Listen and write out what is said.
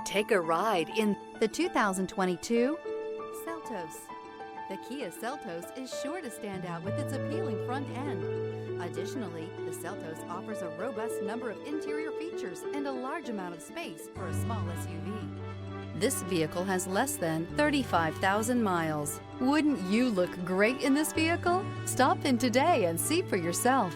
Take a ride in the 2022 Seltos. The Kia Seltos is sure to stand out with its appealing front end. Additionally, the Seltos offers a robust number of interior features and a large amount of space for a small SUV. This vehicle has less than 35,000 miles. Wouldn't you look great in this vehicle? Stop in today and see for yourself.